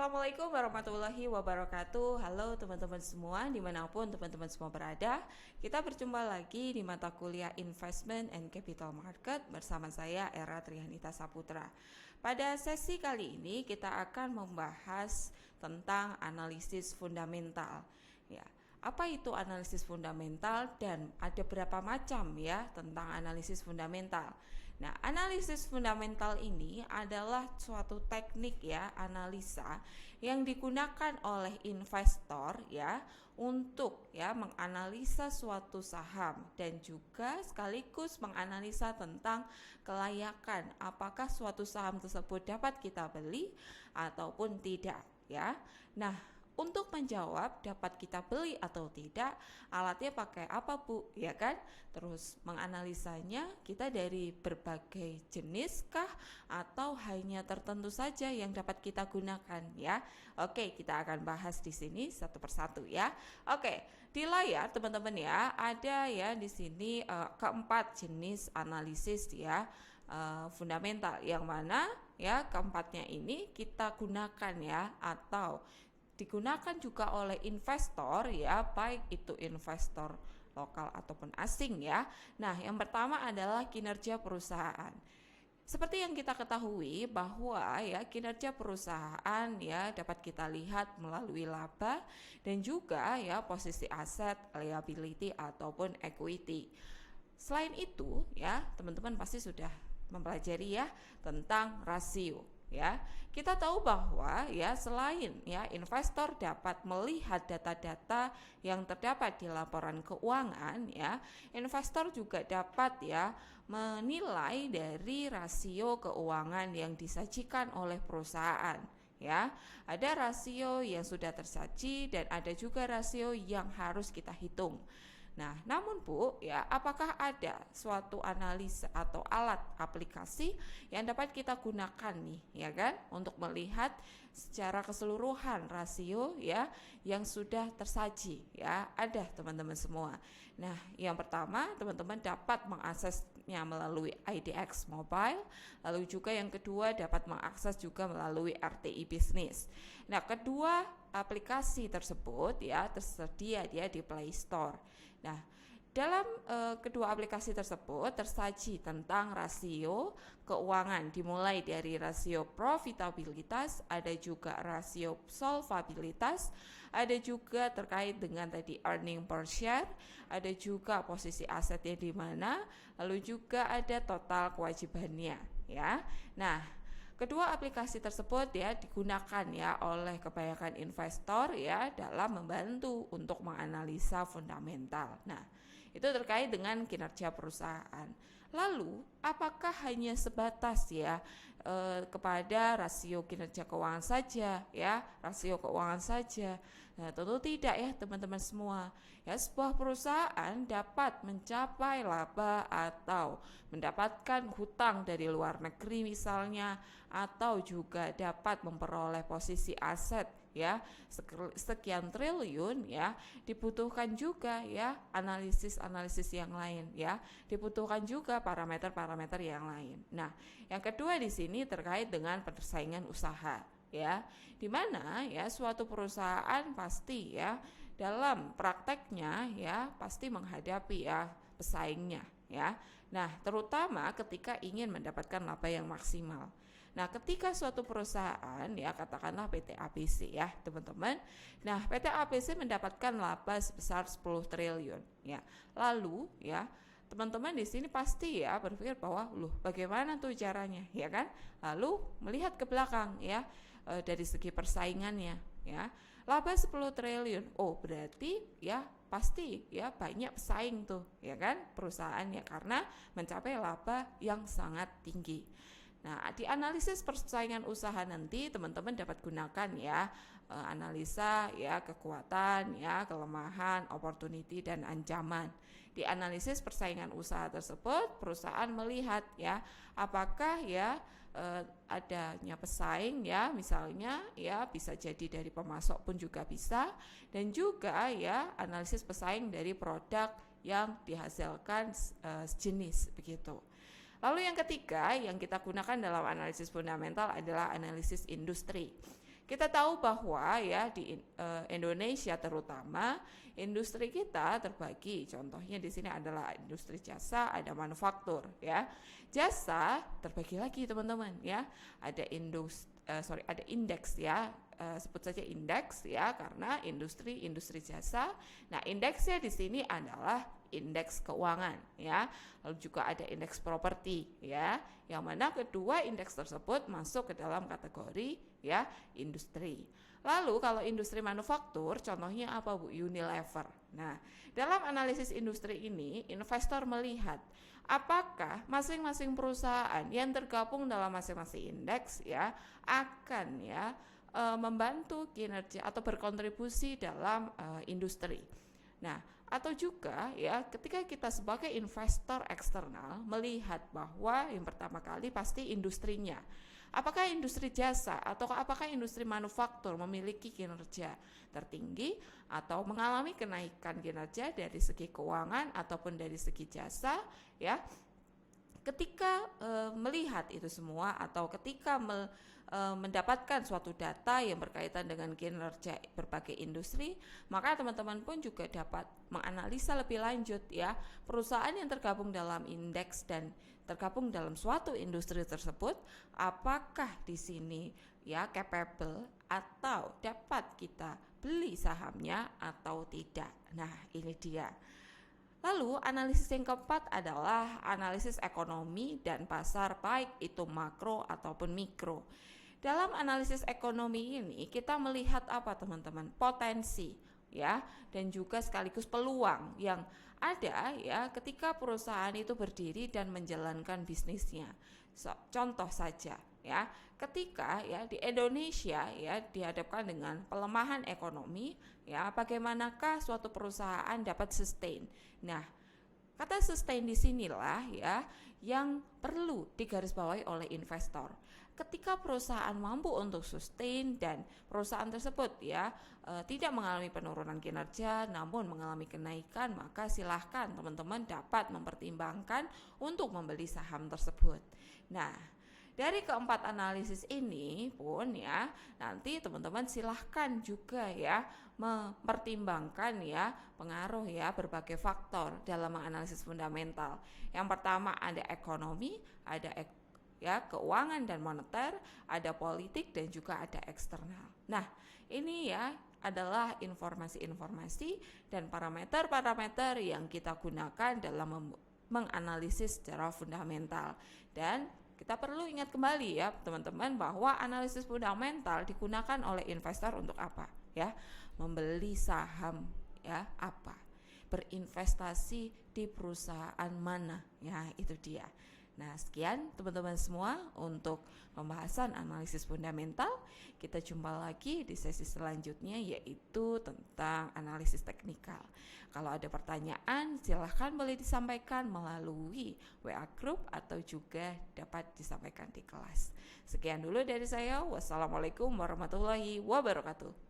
Assalamualaikum warahmatullahi wabarakatuh. Halo teman-teman semua, dimanapun teman-teman semua berada. Kita berjumpa lagi di mata kuliah Investment and Capital Market bersama saya Era Trihanita Saputra. Pada sesi kali ini kita akan membahas tentang analisis fundamental. Ya, apa itu analisis fundamental dan ada berapa macam ya tentang analisis fundamental. Nah, analisis fundamental ini adalah suatu teknik ya analisa yang digunakan oleh investor ya untuk ya menganalisa suatu saham dan juga sekaligus menganalisa tentang kelayakan apakah suatu saham tersebut dapat kita beli ataupun tidak ya. Nah, untuk menjawab dapat kita beli atau tidak, alatnya pakai apa Bu? Ya kan? Terus menganalisanya kita dari berbagai jenis kah atau hanya tertentu saja yang dapat kita gunakan ya? Oke, kita akan bahas di sini satu persatu ya. Oke, di layar teman-teman ya, ada ya di sini keempat jenis analisis ya. Fundamental yang mana ya keempatnya ini kita gunakan ya atau digunakan juga oleh investor ya, baik itu investor lokal ataupun asing ya. Nah, yang pertama adalah kinerja perusahaan. Seperti yang kita ketahui bahwa ya kinerja perusahaan ya dapat kita lihat melalui laba dan juga ya posisi aset, liability ataupun equity. Selain itu ya, teman-teman pasti sudah mempelajari ya tentang rasio. Ya, kita tahu bahwa ya selain ya investor dapat melihat data-data yang terdapat di laporan keuangan ya, investor juga dapat ya menilai dari rasio keuangan yang disajikan oleh perusahaan. Ya, ada rasio yang sudah tersaji dan ada juga rasio yang harus kita hitung. Nah, namun Bu, ya, apakah ada suatu analisa atau alat aplikasi yang dapat kita gunakan nih, ya kan, untuk melihat secara keseluruhan rasio ya yang sudah tersaji, ya, ada teman-teman semua. Nah, yang pertama, teman-teman dapat mengaksesnya melalui IDX Mobile, lalu juga yang kedua dapat mengakses juga melalui RTI Business. Nah, kedua aplikasi tersebut ya tersedia dia di Play Store. Nah, dalam kedua aplikasi tersebut tersaji tentang rasio keuangan dimulai dari rasio profitabilitas, ada juga rasio solvabilitas, ada juga terkait dengan tadi earning per share, ada juga posisi asetnya di mana, lalu juga ada total kewajibannya ya. Nah, kedua aplikasi tersebut ya digunakan ya oleh kebanyakan investor ya dalam membantu untuk menganalisa fundamental. Nah, itu terkait dengan kinerja perusahaan. Lalu, apakah hanya sebatas ya kepada rasio kinerja keuangan saja ya, rasio keuangan saja? Nah, tentu tidak ya teman-teman semua. Ya, sebuah perusahaan dapat mencapai laba atau mendapatkan hutang dari luar negeri misalnya, atau juga dapat memperoleh posisi aset ya sekian triliun ya, dibutuhkan juga ya analisis yang lain ya, dibutuhkan juga parameter-parameter yang lain. Nah, yang kedua di sini terkait dengan persaingan usaha ya, di mana ya suatu perusahaan pasti ya dalam prakteknya ya pasti menghadapi ya pesaingnya ya. Nah, terutama ketika ingin mendapatkan laba yang maksimal. Nah, ketika suatu perusahaan ya katakanlah PT ABC ya, teman-teman. Nah, PT ABC mendapatkan laba sebesar 10 triliun ya. Lalu ya, teman-teman di sini pasti ya berpikir bahwa loh bagaimana tuh caranya ya kan? Lalu melihat ke belakang ya dari segi persaingannya ya. Laba 10 triliun. Oh, berarti ya pasti ya banyak pesaing tuh ya kan perusahaan ya karena mencapai laba yang sangat tinggi. Nah, di analisis persaingan usaha nanti teman-teman dapat gunakan ya analisa ya kekuatan ya kelemahan, opportunity dan ancaman. Di analisis persaingan usaha tersebut perusahaan melihat ya apakah ya adanya pesaing ya misalnya ya bisa jadi dari pemasok pun juga bisa, dan juga ya analisis pesaing dari produk yang dihasilkan sejenis begitu. Lalu yang ketiga yang kita gunakan dalam analisis fundamental adalah analisis industri. Kita tahu bahwa ya di Indonesia terutama industri kita terbagi. Contohnya di sini adalah industri jasa, ada manufaktur ya. Jasa terbagi lagi teman-teman ya. Ada ada indeks ya. Sebut saja indeks ya, karena industri jasa. Nah, indeksnya di sini adalah indeks keuangan ya. Lalu juga ada indeks properti ya. Yang mana kedua indeks tersebut masuk ke dalam kategori ya industri. Lalu kalau industri manufaktur contohnya apa Bu? Unilever. Nah, dalam analisis industri ini investor melihat apakah masing-masing perusahaan yang tergabung dalam masing-masing indeks ya akan ya membantu kinerja atau berkontribusi dalam industri. Nah, atau juga ya ketika kita sebagai investor eksternal melihat bahwa yang pertama kali pasti industrinya. Apakah industri jasa atau apakah industri manufaktur memiliki kinerja tertinggi atau mengalami kenaikan kinerja dari segi keuangan ataupun dari segi jasa ya. Ketika melihat itu semua atau ketika mendapatkan suatu data yang berkaitan dengan kinerja berbagai industri, maka teman-teman pun juga dapat menganalisa lebih lanjut ya perusahaan yang tergabung dalam indeks dan tergabung dalam suatu industri tersebut, apakah di sini ya capable atau dapat kita beli sahamnya atau tidak. Nah, ini dia. Lalu analisis yang keempat adalah analisis ekonomi dan pasar, baik itu makro ataupun mikro. Dalam analisis ekonomi ini kita melihat apa teman-teman? Potensi ya, dan juga sekaligus peluang yang ada ya ketika perusahaan itu berdiri dan menjalankan bisnisnya. Contoh saja ya, ketika ya di Indonesia ya dihadapkan dengan pelemahan ekonomi ya, bagaimanakah suatu perusahaan dapat sustain. Nah, kata sustain di sinilah ya yang perlu digarisbawahi oleh investor. Ketika perusahaan mampu untuk sustain dan perusahaan tersebut ya tidak mengalami penurunan kinerja namun mengalami kenaikan, maka silahkan teman-teman dapat mempertimbangkan untuk membeli saham tersebut. Nah, dari keempat analisis ini pun ya nanti teman-teman silahkan juga ya mempertimbangkan ya pengaruh ya berbagai faktor dalam menganalisis fundamental. Yang pertama ada ekonomi, ada ya keuangan dan moneter, ada politik dan juga ada eksternal. Nah, ini ya adalah informasi-informasi dan parameter-parameter yang kita gunakan dalam menganalisis secara fundamental. Dan kita perlu ingat kembali ya teman-teman bahwa analisis fundamental digunakan oleh investor untuk apa? Ya, membeli saham ya apa? Berinvestasi di perusahaan mana? Ya, itu dia. Nah, sekian teman-teman semua untuk pembahasan analisis fundamental. Kita jumpa lagi di sesi selanjutnya yaitu tentang analisis teknikal. Kalau ada pertanyaan silahkan boleh disampaikan melalui WA Group atau juga dapat disampaikan di kelas. Sekian dulu dari saya. Wassalamualaikum warahmatullahi wabarakatuh.